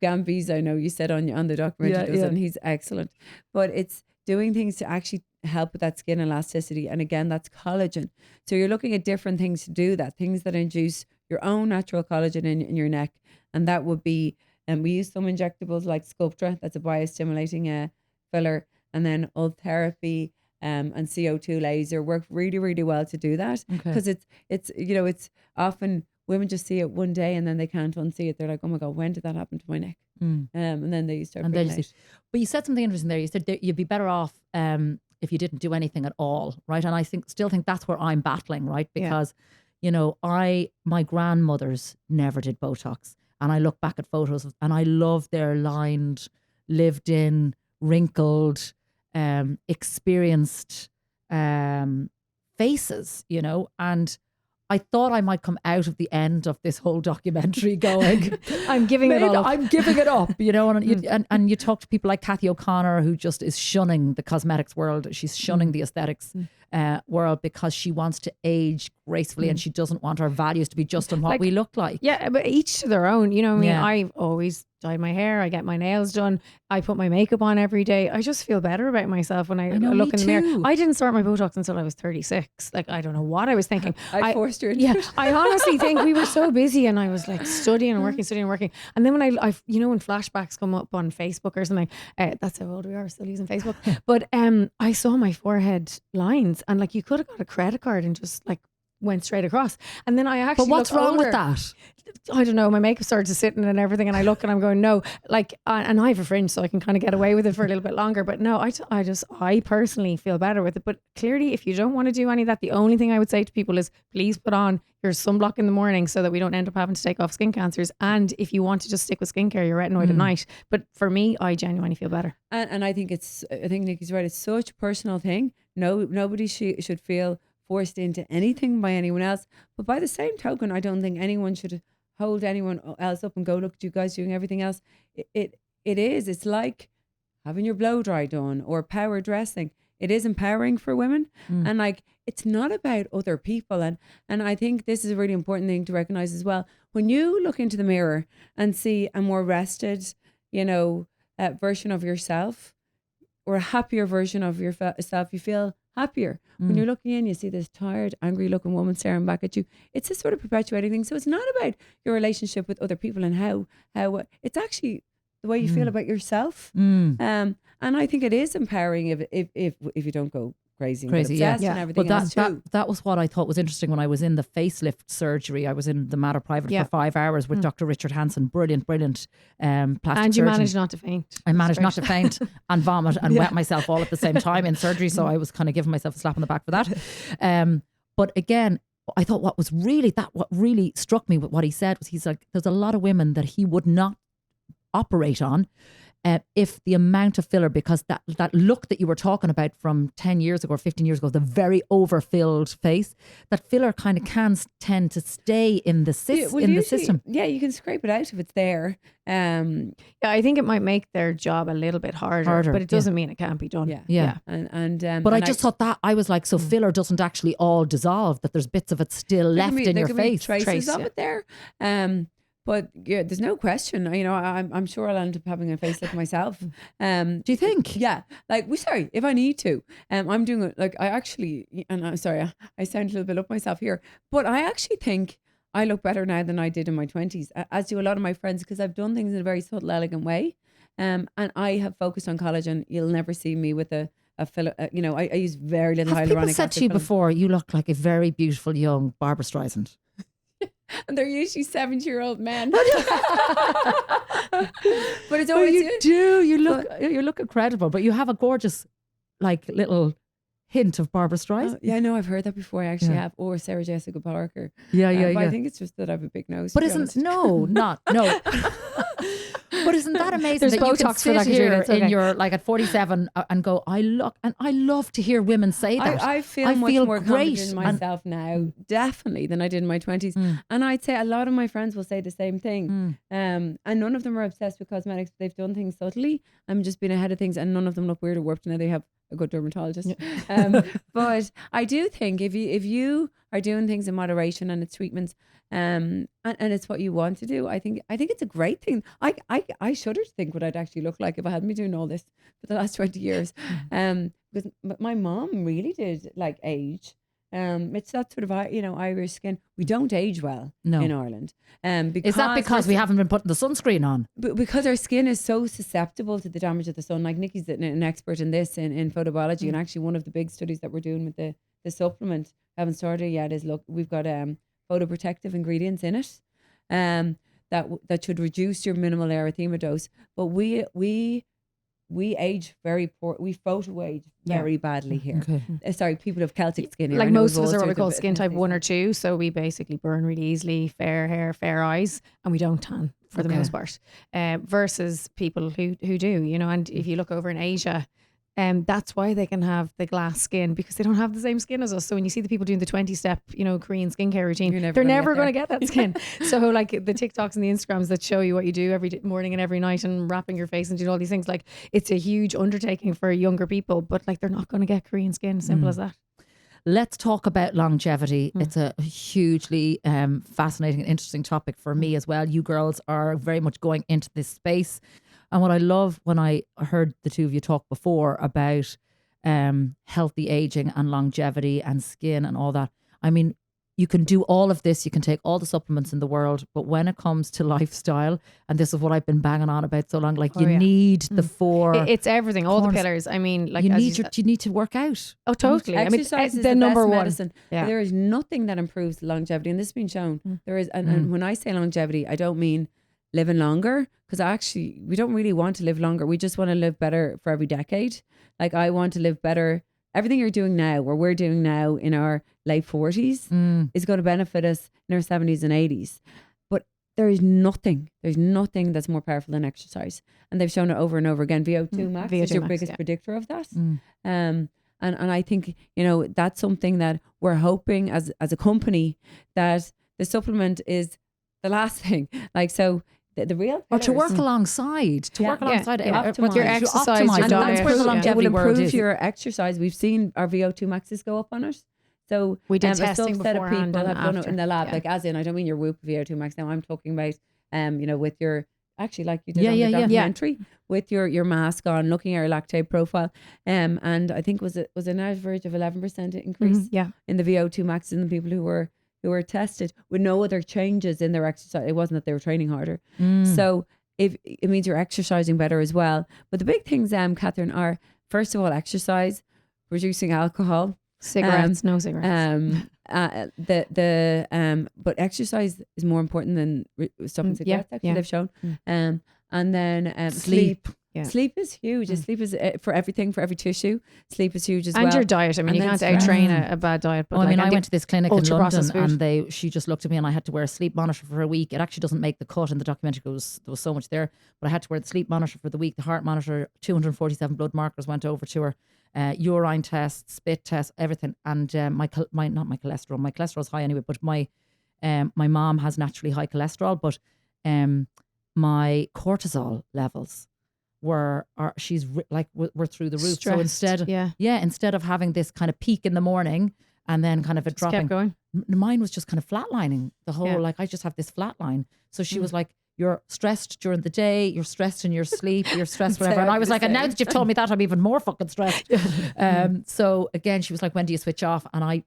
Gambiz, I know you said on the documentary, does it, and he's excellent. But it's doing things to actually help with that skin elasticity. And again, that's collagen. So you're looking at different things to do that, things that induce your own natural collagen in your neck. And that would be, we use some injectables like Sculptra, that's a biostimulating filler, and then old therapy and CO2 laser work really, really well to do that. Because it's it's often women just see it one day and then they can't unsee it. They're like, oh my God, when did that happen to my neck? And then they start freaking out. But you said something interesting there. You said that you'd be better off if you didn't do anything at all, right? And I still think that's where I'm battling, right? Because, my grandmothers never did Botox. And I look back at photos and I love their lined, lived in, wrinkled, experienced faces, and I thought I might come out of the end of this whole documentary going, I'm giving it all up. I'm giving it up, and you talk to people like Kathy O'Connor, who just is shunning the cosmetics world. She's shunning the aesthetics world because she wants to age gracefully and she doesn't want our values to be just on what we look like. Yeah, but each to their own. I've always dyed my hair. I get my nails done. I put my makeup on every day. I just feel better about myself when I look in the mirror. I didn't start my Botox until I was 36. Like, I don't know what I was thinking. I forced her. Yeah, I honestly think we were so busy and I was like studying and working. And then when I when flashbacks come up on Facebook or something, that's how old we are, still using Facebook. But I saw my forehead lines and like you could have got a credit card and just like went straight across. And then I actually But what's wrong with that? I don't know. My makeup started to sit in and everything, and I look and I'm going, no, like, and I have a fringe, so I can kind of get away with it for a little bit longer. But no, I personally feel better with it. But clearly, if you don't want to do any of that, the only thing I would say to people is please put on your sunblock in the morning so that we don't end up having to take off skin cancers. And if you want to just stick with skincare, your retinoid at night. But for me, I genuinely feel better. And I think Niki's right. It's such a personal thing. Nobody should feel forced into anything by anyone else. But by the same token, I don't think anyone should hold anyone else up and go, look at you guys doing everything else. It's like having your blow dry done or power dressing. It is empowering for women. And like, it's not about other people. And I think this is a really important thing to recognize as well. When you look into the mirror and see a more rested, version of yourself or a happier version of yourself, you feel happier. When you're looking in, you see this tired, angry looking woman staring back at you. It's a sort of perpetuating thing. So it's not about your relationship with other people and how it's actually the way you feel about yourself. And I think it is empowering if you don't go crazy and obsessed and everything else too. That was what I thought was interesting when I was in the facelift surgery. I was in the Matter Private for 5 hours with Dr. Richard Hansen. Brilliant plastic and you surgeon. managed not to faint. I managed not to faint and vomit and wet myself all at the same time in surgery. So I was kind of giving myself a slap on the back for that. But again, I thought what really struck me with what he said was he's like, there's a lot of women that he would not operate on if the amount of filler, because that look that you were talking about from 10 years ago or 15 years ago, the very overfilled face, that filler kind of can tend to stay in the system. Yeah, you can scrape it out if it's there. I think it might make their job a little bit harder but it doesn't mean it can't be done. Yeah. But I just thought that, I was like, so filler doesn't actually all dissolve, that there's bits of it still left in your face. Traces of it there. But yeah, there's no question. I'm sure I'll end up having a facelift myself. Do you think? Yeah. Like, if I need to. I'm doing it. Like, I actually, and I'm sorry, I sound a little bit up myself here, but I actually think I look better now than I did in my 20s, as do a lot of my friends, because I've done things in a very subtle, elegant way. And I have focused on collagen. You'll never see me with a filler. I use very little hyaluronic acid. Have people said to you before, you look like a very beautiful young Barbara Streisand? And they're usually 70-year-old men. But it's always you do. You look incredible, but you have a gorgeous, like, little hint of Barbara Streisand. Yeah, I know. I've heard that before. I actually have, or Sarah Jessica Parker. Yeah. But I think it's just that I have a big nose. But isn't no. But isn't that amazing There's that you can Botox for sit that, Caitriona, here it's okay. in your, like at 47 and go, I love to hear women say that. I feel much more great. confident in myself now, definitely, than I did in my 20s. And I'd say a lot of my friends will say the same thing. And none of them are obsessed with cosmetics. They've done things subtly. I'm just being ahead of things, and none of them look weird or warped. Now they have a good dermatologist. But I do think if you are doing things in moderation and it's treatments, and it's what you want to do, I think it's a great thing. I shudder to think what I'd actually look like if I hadn't been doing all this for the last 20 years. Because my mom really did like age. It's that sort of Irish skin. We don't age well in Ireland. Is that because we haven't been putting the sunscreen on? Because our skin is so susceptible to the damage of the sun. Like Nikki's an expert in this in photobiology, and actually one of the big studies that we're doing with the supplement, haven't started yet, is look, we've got photoprotective ingredients in it, that should reduce your minimal erythema dose. But we age very poor. We photo age very badly here. Okay. Sorry, people have Celtic skin here. Like I know most of we've us all are what we sorts of call skin type 1 or 2. So we basically burn really easily, fair hair, fair eyes, and we don't tan for the most part. Versus people who do, and if you look over in Asia, that's why they can have the glass skin, because they don't have the same skin as us. So when you see the people doing the 20-step, Korean skincare routine, they're never going to get that skin. So like the TikToks and the Instagrams that show you what you do every morning and every night and wrapping your face and doing all these things, like it's a huge undertaking for younger people, but like they're not going to get Korean skin. Simple as that. Let's talk about longevity. It's a hugely fascinating and interesting topic for me as well. You girls are very much going into this space. And what I love when I heard the two of you talk before about healthy aging and longevity and skin and all that. I mean, you can do all of this. You can take all the supplements in the world. But when it comes to lifestyle, and this is what I've been banging on about so long, like need the four. It's everything, all the pillars. I mean, like you need to work out. Oh, totally. Exercise is the number best one medicine. Yeah. There is nothing that improves longevity, and this has been shown. There is, and when I say longevity, I don't mean living longer, because actually we don't really want to live longer. We just want to live better for every decade. Like I want to live better. Everything you're doing now, or we're doing now in our late 40s, is going to benefit us in our 70s and 80s. But there's nothing that's more powerful than exercise. And they've shown it over and over again. VO2 max is your biggest predictor of that. And I think, that's something that we're hoping as a company, that the supplement is the last thing. Like, so the real or to work alongside optimize. Your exercise, your and diet. that's where the longevity it will world improve is. your exercise. We've seen our VO2 maxes go up on it. So we did a testing subset of beforehand people and have done it after. in the lab. Like as in, I don't mean your Whoop VO2 max now. I'm talking about with your, actually like you did on the documentary, with your mask on, looking at your lactate profile. And I think was an average of 11% increase in the VO2 max in the people who were tested with no other changes in their exercise. It wasn't that they were training harder. So if it means you're exercising better as well. But the big things, Kathryn, are first of all exercise, reducing alcohol, cigarettes, no cigarettes. But exercise is more important than stopping cigarettes. Actually, they've shown. And then sleep. Yeah. Sleep is huge. Sleep is for everything, for every tissue. Sleep is huge as well. And your diet. I mean, you can't out-train a bad diet. But I went to this clinic in London, food. and she just looked at me, and I had to wear a sleep monitor for a week. It actually doesn't make the cut in the documentary because there was so much there, but I had to wear the sleep monitor for the week, the heart monitor, 247 blood markers went over to her, urine tests, spit tests, everything. And my cholesterol's high anyway, but my mom has naturally high cholesterol, but my cortisol levels were through the roof. Stressed, So instead of having this kind of peak in the morning and then kind of it dropping, kept going. Mine was just kind of flatlining the whole, like I just have this flat line. So she was like, you're stressed during the day, you're stressed in your sleep, you're stressed whatever. And I was like, and now that you've told me that, I'm even more fucking stressed. So again, she was like, when do you switch off? And I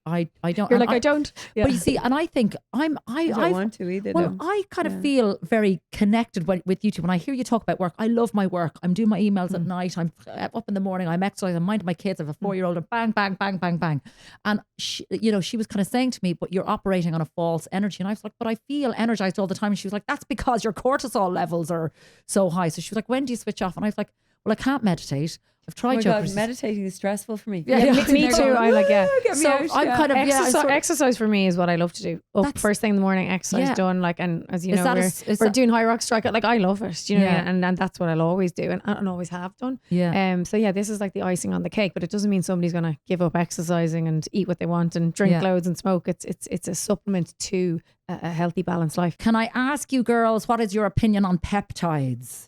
don't. You're like, I don't. Yeah. But you see, and I think I don't want to either. Well, I kind of feel very connected with you two. When I hear you talk about work, I love my work. I'm doing my emails at night. I'm up in the morning. I'm exercising. I'm minding my kids. I have a 4-year-old, and bang, bang, bang, bang, bang. And she was kind of saying to me, but you're operating on a false energy. And I was like, but I feel energized all the time. And she was like, that's because your cortisol levels are so high. So she was like, when do you switch off? And I was like, well, I can't meditate. I've Oh tried my yoga. God, meditating is stressful for me. Yeah, me too. I like, yeah. Get me So out, I'm kind of, Exercise for me is what I love to do. Up That's- first thing in the morning, exercise Yeah. done. Like, and as you Is know, that we're doing high rock strike. Like, I love it. Do you know what I Yeah. mean? And that's what I'll always do, and always have done. Yeah. So yeah, this is like the icing on the cake, but it doesn't mean somebody's gonna give up exercising and eat what they want and drink loads and smoke. It's a supplement to a healthy, balanced life. Can I ask you girls, what is your opinion on peptides?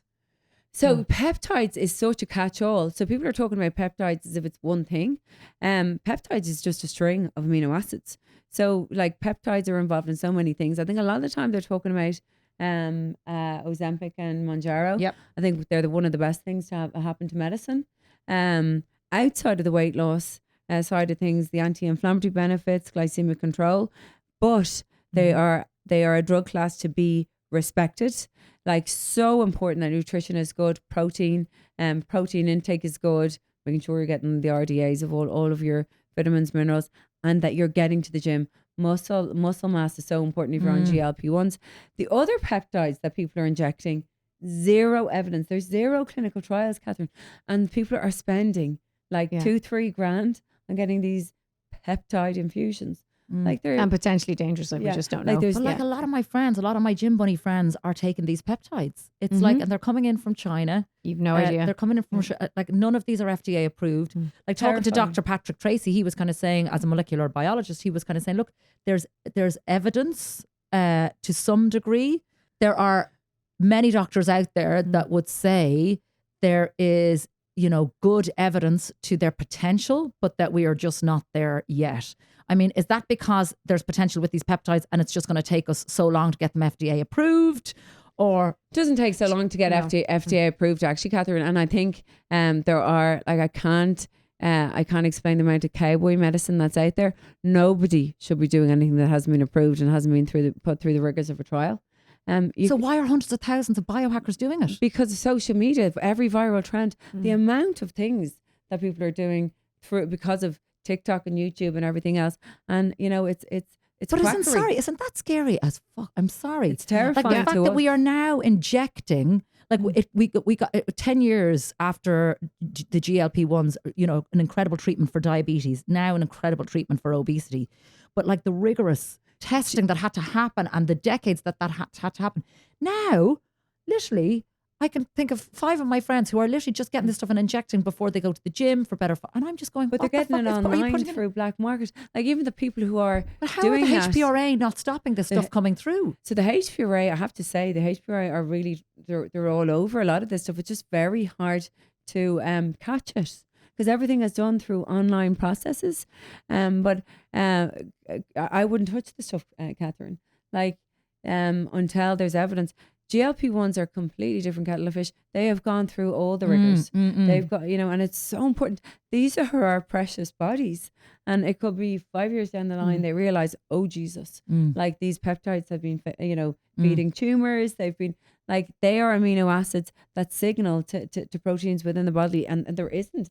So peptides is such a catch-all. So people are talking about peptides as if it's one thing. Peptides is just a string of amino acids. So like peptides are involved in so many things. I think a lot of the time they're talking about Ozempic and Mounjaro. Yep. I think they're one of the best things to have happen to medicine. Outside of the weight loss side of things, the anti-inflammatory benefits, glycemic control, but they are a drug class to be respected. Like, so important that nutrition is good, protein intake is good, making sure you're getting the RDAs of all of your vitamins, minerals, and that you're getting to the gym. Muscle mass is so important if you're on GLP-1s. The other peptides that people are injecting, zero evidence. There's zero clinical trials, Kathryn, and people are spending like 2-3 grand on getting these peptide infusions. Like they're And potentially dangerous. Like, we just don't know. Like, there's But like a lot of my friends, a lot of my gym bunny friends are taking these peptides. It's like, and they're coming in from China. You've no idea. They're coming in from, like, none of these are FDA approved. Like, talking to Terrifying. Dr. Patrick Tracy, he was kind of saying, as a molecular biologist, he was kind of saying, look, there's evidence to some degree. There are many doctors out there that would say there is, good evidence to their potential, but that we are just not there yet. I mean, is that because there's potential with these peptides and it's just going to take us so long to get them FDA approved? Or It doesn't take so long to get FDA approved, actually, Kathryn. And I think there are, like, I can't explain the amount of cowboy medicine that's out there. Nobody should be doing anything that hasn't been approved and hasn't been put through the rigors of a trial. So why are hundreds of thousands of biohackers doing it? Because of social media, every viral trend, the amount of things that people are doing because of TikTok and YouTube and everything else, and it's But quackery. isn't that scary as fuck? I'm sorry. It's terrifying. Like the fact that we are now injecting, like we got 10 years after the GLP-1s, an incredible treatment for diabetes, now an incredible treatment for obesity, but like the rigorous testing that had to happen and the decades that had to happen. Now, literally, I can think of 5 of my friends who are literally just getting this stuff and injecting before they go to the gym for better. And I'm just going, But what they're the getting it fuck? Are you online putting it in- through black market. Like, even the people who are But how doing are the that. HPRA not stopping this stuff coming through? So the HPRA, I have to say, the HPRA are really, they're all over a lot of this stuff. It's just very hard to catch it because everything is done through online processes. But I wouldn't touch the stuff, Kathryn. Like, until there's evidence. GLP-1s are completely different kettle of fish. They have gone through all the rigors. They've got, and it's so important. These are our precious bodies. And it could be 5 years down the line, they realize, oh, Jesus, like these peptides have been, feeding tumors. They've been, like, they are amino acids that signal to proteins within the body. And there isn't.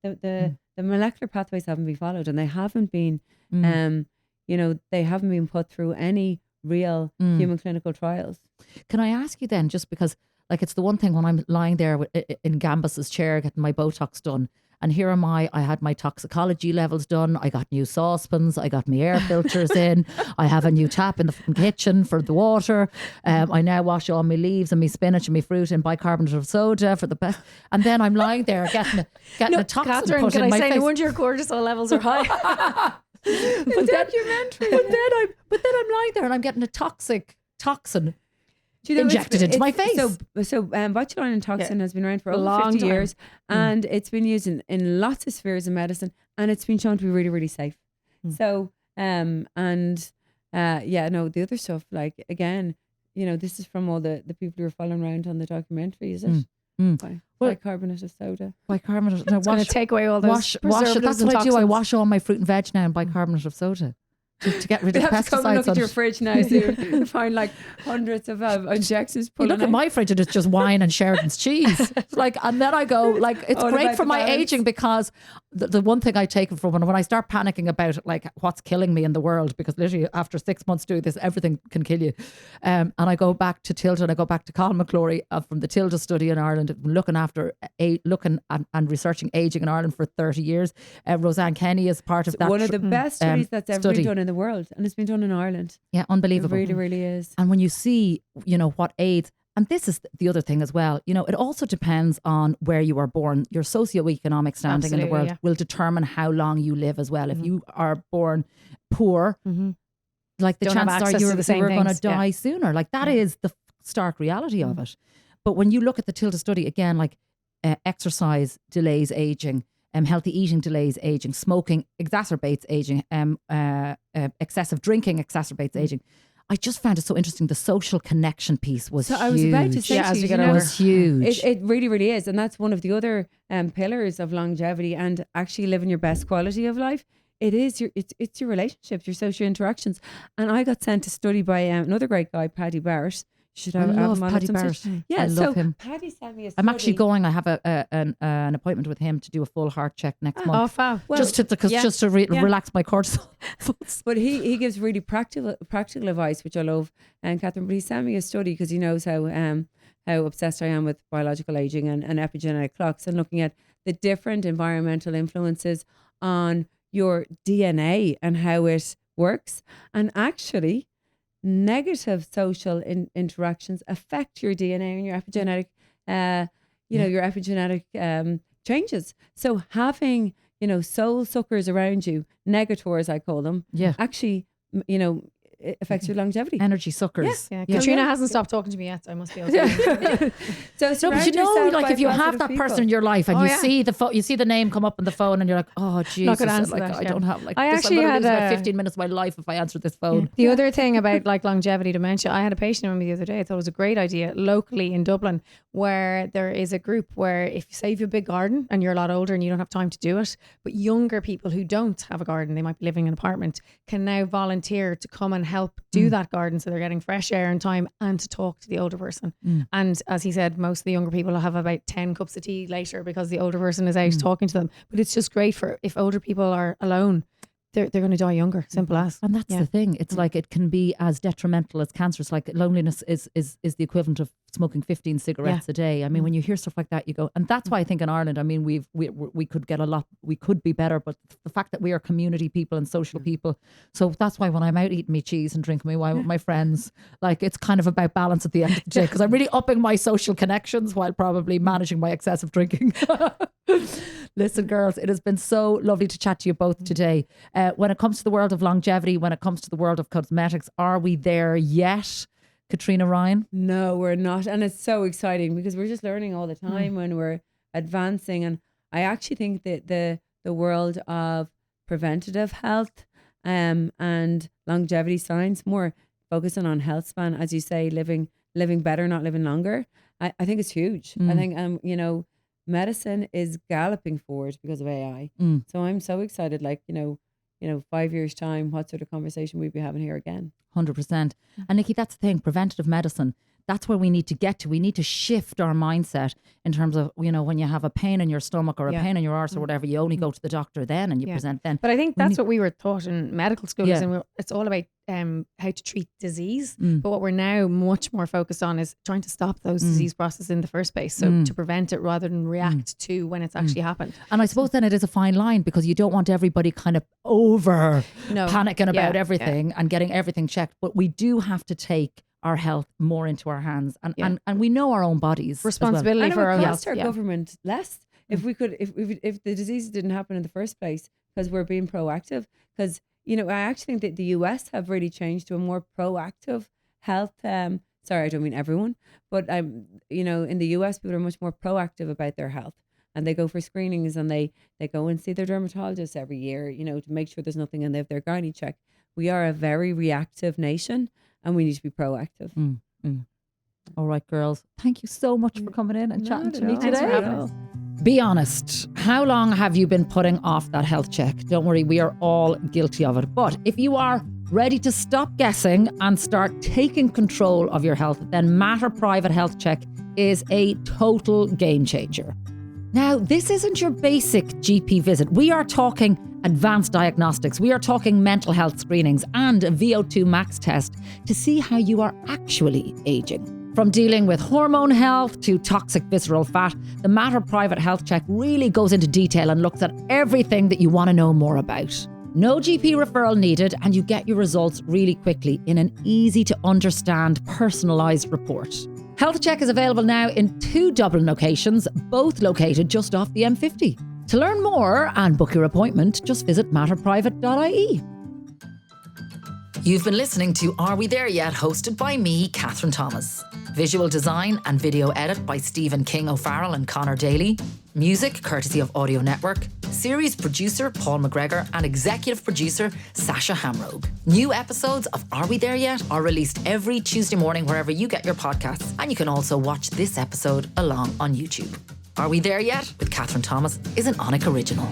The molecular pathways haven't been followed, and they haven't been, they haven't been put through any real human clinical trials. Can I ask you then, just because, like, it's the one thing when I'm lying there in Gambus's chair getting my botox done, and here am I had my toxicology levels done, I got new saucepans, I got my air filters in, I have a new tap in the kitchen for the water, I now wash all my leaves and my spinach and my fruit in bicarbonate of soda for the best, and then I'm lying there getting a toxin Catherine, put can in I my say, face. no wonder your cortisol levels are high. But then I'm lying there and I'm getting a toxin injected into my face. So botulinum toxin has been around for over Long 50 time. years, and it's been used in lots of spheres of medicine, and it's been shown to be really, really safe. So the other stuff, like, again, this is from all the people who are following around on the documentary, is it? Bicarbonate of soda. Bicarbonate. No, It's going to take away all those wash it. preservatives That's and what I do. I toxins. wash all my fruit and veg now in bicarbonate of soda to get rid You of have to come and pesticides look at on your it. fridge now, so you find like hundreds of injections You pulling look at out. my fridge and it's just wine and Sheridan's cheese. Like, and then I go, like, it's All great about for the my balance. aging because the one thing I take from when I start panicking about like what's killing me in the world, because literally after 6 months doing this, everything can kill you. And I go back to Tilda, and I go back to Colin McClory from the Tilda study in Ireland, looking and researching aging in Ireland for 30 years. Roseanne Kenny is part of that. One of the best studies that's ever study. been done in the world, and it's been done in Ireland. Yeah, unbelievable. It really, really is. And when you see, what aids, and this is the other thing as well, it also depends on where you are born. Your socioeconomic standing in the world will determine how long you live as well. If you are born poor, like the chances are you're going to die sooner. Like that is the stark reality of it. But when you look at the Tilda study, again, like exercise delays aging, healthy eating delays aging, smoking exacerbates aging, excessive drinking exacerbates aging. I just found it so interesting. The social connection piece was huge. I was about to say, it was huge. It really, really is. And that's one of the other pillars of longevity and actually living your best quality of life. It's your relationships, your social interactions. And I got sent a study by another great guy, Paddy Barrett. Should have him on Paddy Barrett. Yeah, I love him. Paddy sent me a study. I'm actually going. I have an appointment with him to do a full heart check next month. Oh, fab. Well, just to relax my cortisol. But he gives really practical advice, which I love. And Kathryn, but he sent me a study because he knows how obsessed I am with biological aging and epigenetic clocks, and looking at the different environmental influences on your DNA and how it works. And actually, negative social interactions affect your DNA and your epigenetic, your epigenetic changes. So having, soul suckers around you, negators, I call them, actually, it affects your longevity. Energy suckers. Yeah. Caitriona hasn't stopped talking to me yet. I must be okay. So but like if you have that person in your life and you see you see the name come up on the phone, and you're like, oh Jesus, I don't have like. I this. actually I'm had 15 minutes of my life if I answer this phone. The other thing about like longevity dementia, I had a patient with me the other day. I thought it was a great idea locally in Dublin, where there is a group where if you say you have a big garden and you're a lot older and you don't have time to do it, but younger people who don't have a garden, they might be living in an apartment, can now volunteer to come and help do that garden, so they're getting fresh air and time, and to talk to the older person. And as he said, most of the younger people will have about 10 cups of tea later because the older person is out talking to them. But it's just great for if older people are alone, they're going to die younger. Simple as. And that's the thing. It's like it can be as detrimental as cancer. It's like loneliness is the equivalent of smoking 15 cigarettes a day. I mean, when you hear stuff like that, you go, and that's why I think in Ireland, I mean, we could get a lot, we could be better, but the fact that we are community people and social people. So that's why when I'm out eating me cheese and drinking me wine with my friends, like it's kind of about balance at the end of the day, because I'm really upping my social connections while probably managing my excessive drinking. Listen, girls, it has been so lovely to chat to you both today. When it comes to the world of longevity, when it comes to the world of cosmetics, are we there yet? Caitriona, Ryan? No, we're not. And it's so exciting because we're just learning all the time when we're advancing. And I actually think that the world of preventative health and longevity science, more focusing on health span, as you say, living better, not living longer. I think it's huge. I think, medicine is galloping forward because of AI. So I'm so excited, 5 years time, what sort of conversation we'd be having here again. 100%. And Niki, that's the thing, preventative medicine, that's where we need to get to. We need to shift our mindset in terms of, when you have a pain in your stomach or a pain in your arse or whatever, you only go to the doctor then and you present then. But I think that's what we were taught in medical schools, and it's all about how to treat disease. But what we're now much more focused on is trying to stop those disease processes in the first place. So to prevent it rather than react to when it's actually happened. And I suppose then it is a fine line, because you don't want everybody kind of panicking about everything and getting everything checked. But we do have to take our health more into our hands, and we know our own bodies. Responsibility for our health. Cost our government less if we could, if the diseases didn't happen in the first place, because we're being proactive. Because I actually think that the US have really changed to a more proactive health. Sorry, I don't mean everyone, but in the US, people are much more proactive about their health, and they go for screenings, and they go and see their dermatologist every year, to make sure there's nothing, and they have their gynae check. We are a very reactive nation, and we need to be proactive. All right, girls. Thank you so much for coming in and chatting to me Thanks for today. having us. Be honest. How long have you been putting off that health check? Don't worry, we are all guilty of it. But if you are ready to stop guessing and start taking control of your health, then Matter Private Health Check is a total game changer. Now, this isn't your basic GP visit. We are talking advanced diagnostics. We are talking mental health screenings and a VO2 max test to see how you are actually aging. From dealing with hormone health to toxic visceral fat, the Matter Private Health Check really goes into detail and looks at everything that you want to know more about. No GP referral needed, and you get your results really quickly in an easy to understand, personalised report. Health Check is available now in 2 Dublin locations, both located just off the M50. To learn more and book your appointment, just visit matterprivate.ie. You've been listening to Are We There Yet? Hosted by me, Kathryn Thomas. Visual design and video edit by Stephen King O'Farrell and Connor Daly. Music courtesy of Audio Network. Series producer Paul McGregor and executive producer Sasha Hamrogue. New episodes of Are We There Yet? Are released every Tuesday morning wherever you get your podcasts, and you can also watch this episode along on YouTube. Are We There Yet? With Kathryn Thomas is an Onic original.